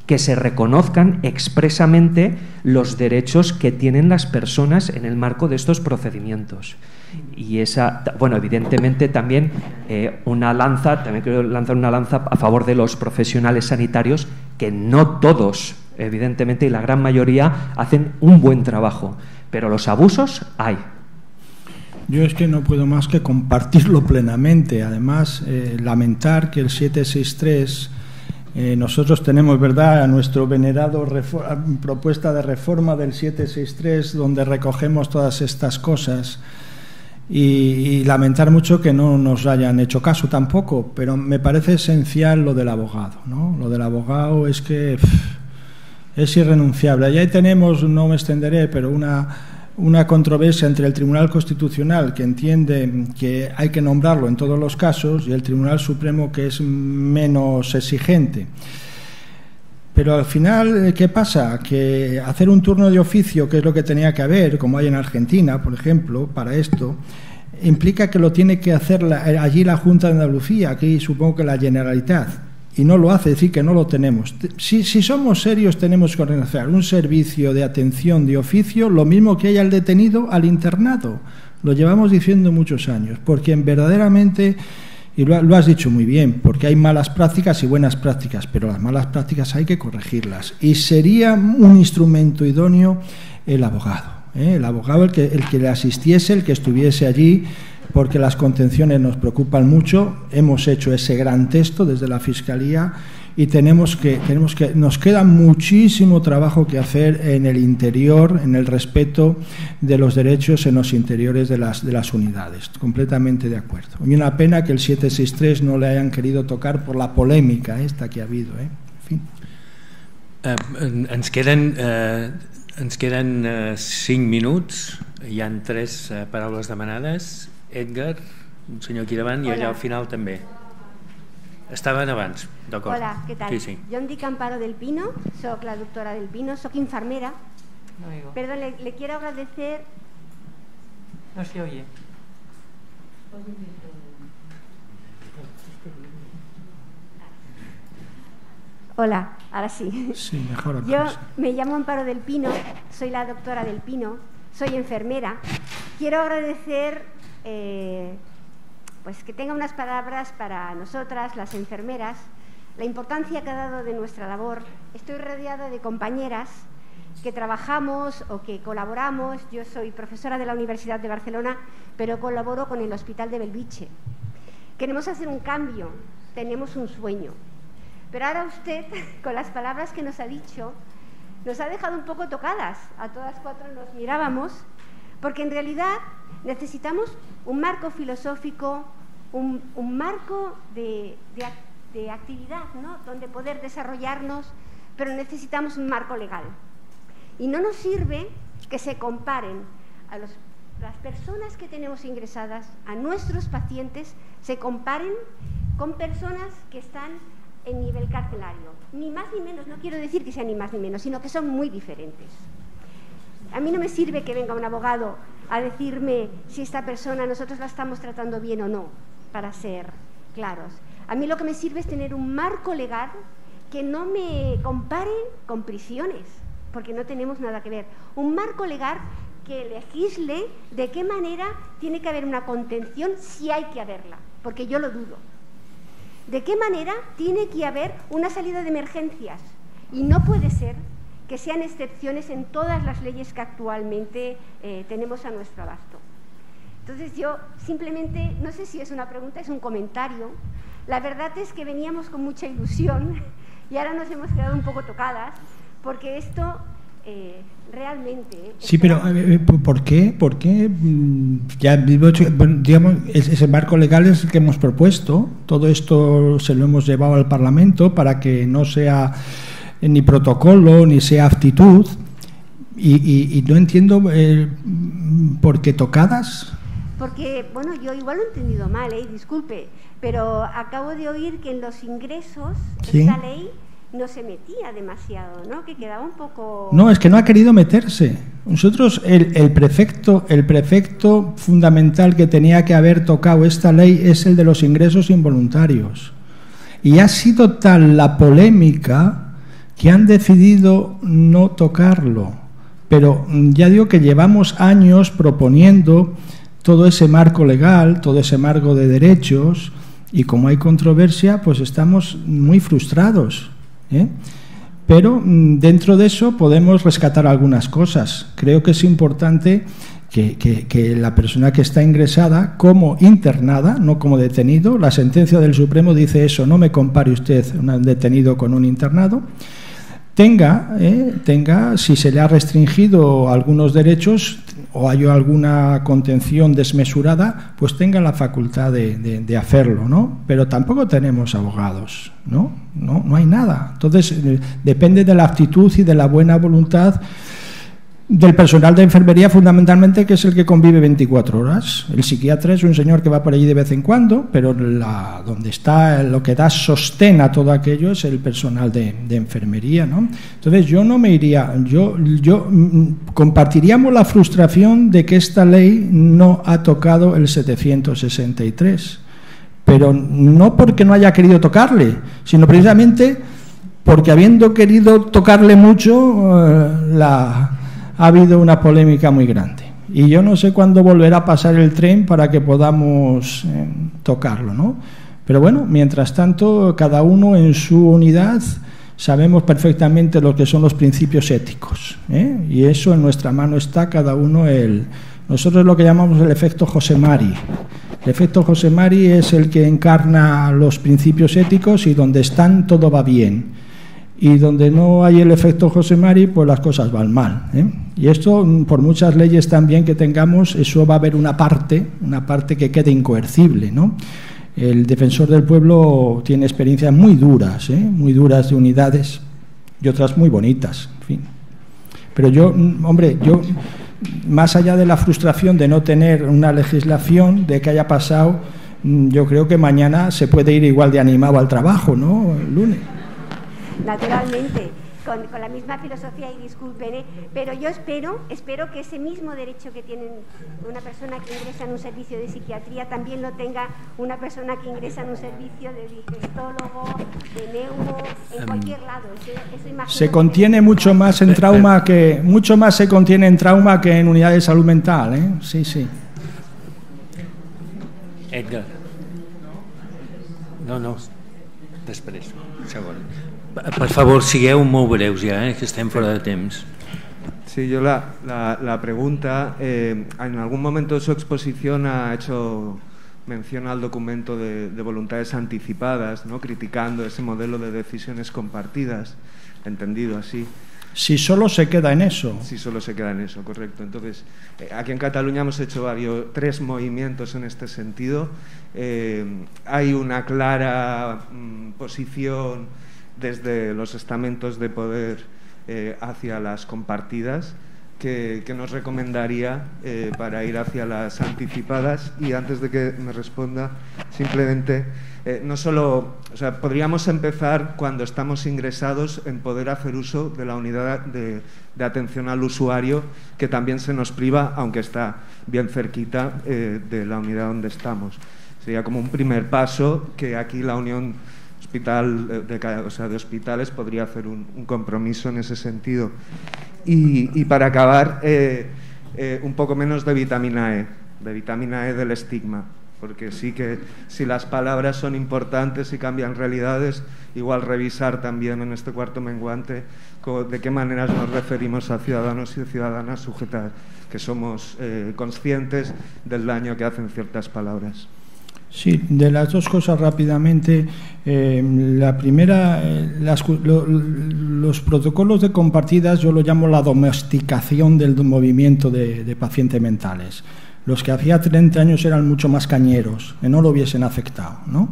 que se reconozcan expresamente los derechos que tienen las personas en el marco de estos procedimientos. Y bueno, evidentemente también también quiero lanzar una lanza a favor de los profesionales sanitarios, que no todos, evidentemente, y la gran mayoría hacen un buen trabajo, pero los abusos hay. Yo es que no puedo más que compartirlo plenamente. Además, lamentar que el 763, nosotros tenemos, ¿verdad?, a nuestro venerado propuesta de reforma del 763, donde recogemos todas estas cosas, y lamentar mucho que no nos hayan hecho caso tampoco, pero me parece esencial lo del abogado, ¿no? Lo del abogado es que es irrenunciable. Y ahí tenemos, no me extenderé, pero una controversia entre el Tribunal Constitucional, que entiende que hay que nombrarlo en todos los casos, y el Tribunal Supremo, que es menos exigente. Pero al final, ¿qué pasa? Que hacer un turno de oficio, que es lo que tenía que haber, como hay en Argentina, por ejemplo, para esto, implica que lo tiene que hacer allí la Junta de Andalucía, aquí supongo que la Generalitat, y no lo hace, es decir, que no lo tenemos. Si somos serios, tenemos que organizar un servicio de atención de oficio, lo mismo que hay al detenido, al internado. Lo llevamos diciendo muchos años, porque verdaderamente Y lo has dicho muy bien, porque hay malas prácticas y buenas prácticas, pero las malas prácticas hay que corregirlas. Y sería un instrumento idóneo el abogado, el abogado el que le asistiese, el que estuviese allí, porque las contenciones nos preocupan mucho. Hemos hecho ese gran texto desde la Fiscalía y nos queda muchísimo trabajo que hacer en el interior, en el respeto de los derechos en los interiores de las unidades. Completamente de acuerdo. Y una pena que el 763 no le hayan querido tocar por la polémica esta que ha habido. En fin. Ens queden 5 minuts. Hi ha 3 paraules demanades. Edgar, un senyor aquí davant, i allà al final també. Estaven abans, d'acord. Hola, què tal? Sí. Jo em dic Amparo del Pino, soc la doctora del Pino, soc infermera. No oigo. Perdón, le quiero agradecer... No se oye. Hola, ahora sí. Sí, mejor. Yo me llamo Amparo del Pino, soy la doctora del Pino, soy enfermera. Quiero agradecer pues que tenga unas palabras para nosotras, las enfermeras, la importancia que ha dado de nuestra labor. Estoy rodeada de compañeras que trabajamos o que colaboramos. Yo soy profesora de la Universidad de Barcelona, pero colaboro con el Hospital de Bellvitge. Queremos hacer un cambio, tenemos un sueño. Pero ahora usted, con las palabras que nos ha dicho, nos ha dejado un poco tocadas. A todas 4 nos mirábamos, porque en realidad necesitamos un marco filosófico, un marco de actividad, ¿no?, donde poder desarrollarnos, pero necesitamos un marco legal. Y no nos sirve que se comparen a las personas que tenemos ingresadas, a nuestros pacientes, se comparen con personas que están en nivel carcelario. Ni más ni menos, no quiero decir que sean ni más ni menos, sino que son muy diferentes. A mí no me sirve que venga un abogado a decirme si esta persona nosotros la estamos tratando bien o no, para ser claros. A mí lo que me sirve es tener un marco legal que no me compare con prisiones, porque no tenemos nada que ver. Un marco legal que legisle de qué manera tiene que haber una contención, si hay que haberla, porque yo lo dudo. De qué manera tiene que haber una salida de emergencias, y no puede ser que sean excepciones en todas las leyes que actualmente tenemos a nuestro abasto. Entonces yo simplemente, no sé si es una pregunta, es un comentario. La verdad es que veníamos con mucha ilusión y ahora nos hemos quedado un poco tocadas, porque esto realmente... Sí, pero ¿por qué? ¿Por qué? Ya, digamos, ese marco legal es el que hemos propuesto. Todo esto se lo hemos llevado al Parlamento para que no sea ni protocolo ni sea aptitud. Y no entiendo por qué tocadas. Porque, bueno, yo igual lo he entendido mal, disculpe, pero acabo de oír que en los ingresos esta ley no se metía demasiado, ¿no? Que quedaba un poco... No, es que no ha querido meterse. Nosotros, el prefecto fundamental que tenía que haber tocado esta ley es el de los ingresos involuntarios. Y ha sido tal la polémica que han decidido no tocarlo. Pero ya digo que llevamos años proponiendo todo ese marco legal, todo ese marco de derechos, y como hay controversia, pues estamos muy frustrados. Pero dentro de eso podemos rescatar algunas cosas. Creo que es importante que la persona que está ingresada como internada, no como detenido, la sentencia del Supremo dice eso, no me compare usted un detenido con un internado, tenga, si se le ha restringido algunos derechos o hay alguna contención desmesurada, pues tenga la facultad de hacerlo, ¿no? Pero tampoco tenemos abogados, ¿no? No hay nada. Entonces, depende de la actitud y de la buena voluntad del personal de enfermería, fundamentalmente, que es el que convive 24 horas. El psiquiatra es un señor que va por allí de vez en cuando, pero donde está lo que da sostén a todo aquello es el personal de enfermería, ¿no? Entonces yo no me iría, yo compartiríamos la frustración de que esta ley no ha tocado el 763, pero no porque no haya querido tocarle, sino precisamente porque habiendo querido tocarle mucho, ha habido una polémica muy grande. Y yo no sé cuándo volverá a pasar el tren para que podamos tocarlo, ¿no? Pero bueno, mientras tanto, cada uno en su unidad sabemos perfectamente lo que son los principios éticos, ¿eh? Y eso en nuestra mano está, cada uno nosotros lo que llamamos el efecto José Mari. El efecto José Mari es el que encarna los principios éticos y donde están todo va bien. Y donde no hay el efecto José Mari, pues las cosas van mal, ¿eh? Y esto, por muchas leyes también que tengamos, eso va a haber una parte que quede incoercible, ¿no? El defensor del pueblo tiene experiencias muy duras, muy duras de unidades y otras muy bonitas, en fin. Pero yo, más allá de la frustración de no tener una legislación, de que haya pasado, yo creo que mañana se puede ir igual de animado al trabajo, ¿no? El lunes. Naturalmente, con la misma filosofía, y disculpen, pero yo espero que ese mismo derecho que tiene una persona que ingresa en un servicio de psiquiatría también lo tenga una persona que ingresa en un servicio de digestólogo, de neumo, en cualquier lado. Eso se contiene mucho más en trauma que en unidades de salud mental, ¿eh? Sí, sí. Edgar. No, després, segon. Per favor, sigueu molt breus ja, que estem fora de temps. Sí, yo la pregunta, en algún momento de su exposición ha hecho mención al documento de voluntades anticipadas, ¿no? Criticando ese modelo de decisiones compartidas, entendido así. Si solo se queda en eso. Si solo se queda en eso, correcto. Entonces, aquí en Cataluña hemos hecho 3 movimientos en este sentido. Hay una clara posición desde los estamentos de poder hacia las compartidas que nos recomendaría para ir hacia las anticipadas. Y antes de que me responda, simplemente, no solo, o sea, podríamos empezar cuando estamos ingresados en poder hacer uso de la unidad de atención al usuario, que también se nos priva, aunque está bien cerquita de la unidad donde estamos. Sería como un primer paso que aquí la Unión de hospitales podría hacer un compromiso en ese sentido. Y para acabar, un poco menos de vitamina E del estigma, porque sí que si las palabras son importantes y cambian realidades, igual revisar también en este cuarto menguante de qué maneras nos referimos a ciudadanos y ciudadanas sujetas, que somos conscientes del daño que hacen ciertas palabras. Sí, de las dos cosas rápidamente. La primera, los protocolos de compartidas yo lo llamo la domesticación del movimiento de pacientes mentales. Los que hacía 30 años eran mucho más cañeros, que no lo hubiesen afectado, ¿no?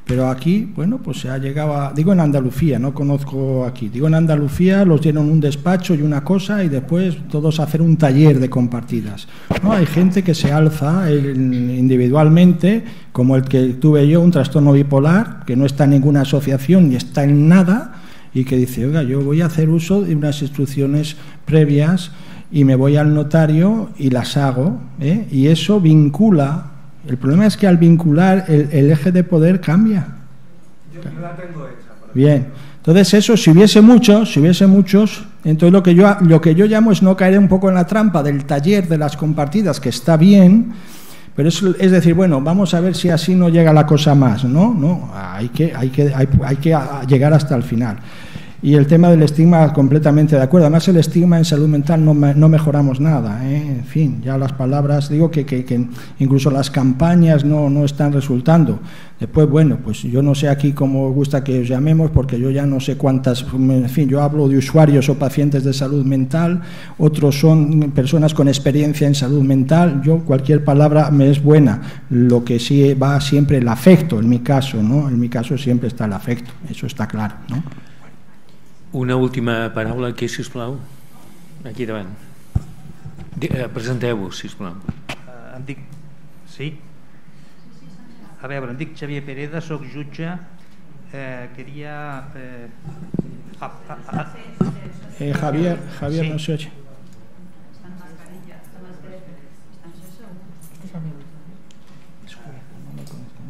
Pero aquí, bueno, pues se ha llegado digo en Andalucía, no conozco aquí, digo en Andalucía los dieron un despacho y una cosa y después todos hacer un taller de compartidas. No, hay gente que se alza individualmente, como el que tuve yo, un trastorno bipolar, que no está en ninguna asociación ni está en nada, y que dice, oiga, yo voy a hacer uso de unas instrucciones previas y me voy al notario y las hago, y eso vincula. El problema es que al vincular el eje de poder cambia. Yo la tengo hecha. Bien, entonces eso, si hubiese muchos, entonces lo que yo llamo es no caer un poco en la trampa del taller de las compartidas, que está bien, pero es decir, bueno, vamos a ver si así no llega la cosa más, no, hay que llegar hasta el final. Y el tema del estigma, completamente de acuerdo. Además, el estigma en salud mental no mejoramos nada, En fin, ya las palabras, digo que incluso las campañas no están resultando. Después, bueno, pues yo no sé aquí cómo gusta que os llamemos, porque yo ya no sé cuántas, en fin, yo hablo de usuarios o pacientes de salud mental, otros son personas con experiencia en salud mental. Yo, cualquier palabra me es buena. Lo que sí va siempre el afecto, en mi caso, ¿no? En mi caso siempre está el afecto, eso está claro, ¿no? Una última paraula aquí, sisplau. Aquí davant. Presenteu-vos, sisplau. Sí? A veure, em dic Xavier Pereda, soc jutge. Quería... Javier, sí. No se oye.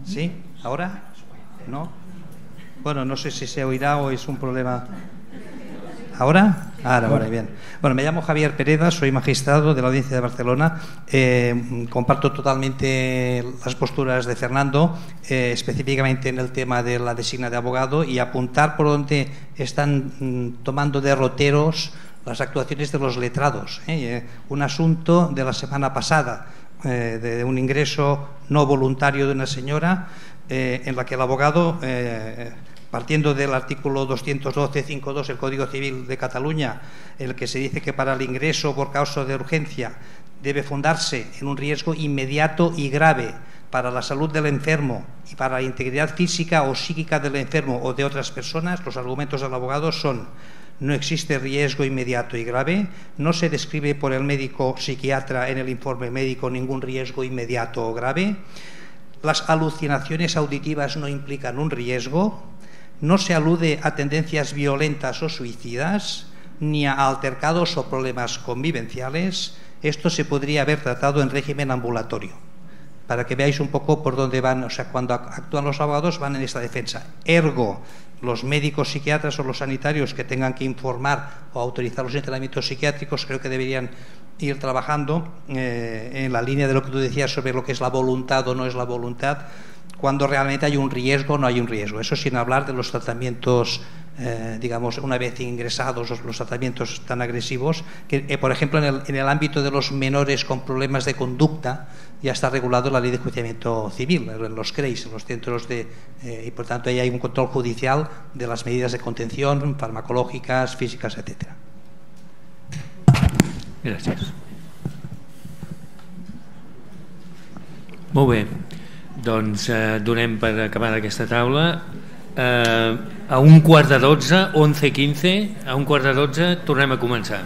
¿Sí? ¿Ahora? ¿No? Bueno, no sé si se oirá o es un problema... ¿Ahora? Ahora, vale, bien. Bueno, me llamo Javier Pereda, soy magistrado de la Audiencia de Barcelona. Comparto totalmente las posturas de Fernando, específicamente en el tema de la designación de abogado, y apuntar por donde están tomando derroteros las actuaciones de los letrados. Un asunto de la semana pasada, de un ingreso no voluntario de una señora, en la que el abogado, partiendo del artículo 212.5.2 del Código Civil de Cataluña, en el que se dice que para el ingreso por causa de urgencia debe fundarse en un riesgo inmediato y grave para la salud del enfermo y para la integridad física o psíquica del enfermo o de otras personas, los argumentos del abogado son: no existe riesgo inmediato y grave, no se describe por el médico psiquiatra en el informe médico ningún riesgo inmediato o grave, las alucinaciones auditivas no implican un riesgo, no se alude a tendencias violentas o suicidas, ni a altercados o problemas convivenciales. Esto se podría haber tratado en régimen ambulatorio, para que veáis un poco por dónde van. O sea, cuando actúan los abogados van en esta defensa. Ergo, los médicos psiquiatras o los sanitarios que tengan que informar o autorizar los internamientos psiquiátricos creo que deberían ir trabajando en la línea de lo que tú decías sobre lo que es la voluntad o no es la voluntad, cuando realmente hay un riesgo o no hay un riesgo. Eso sin hablar de los tratamientos, digamos, una vez ingresados, los tratamientos tan agresivos, que por ejemplo en el ámbito de los menores con problemas de conducta ya está regulado en la Ley de Enjuiciamiento Civil, en los CREIs, en los centros de... y por tanto ahí hay un control judicial de las medidas de contención farmacológicas, físicas, etcétera. Gràcies. Molt bé, doncs donem per acabar aquesta taula. A 11:45, a 11:15, tornem a començar.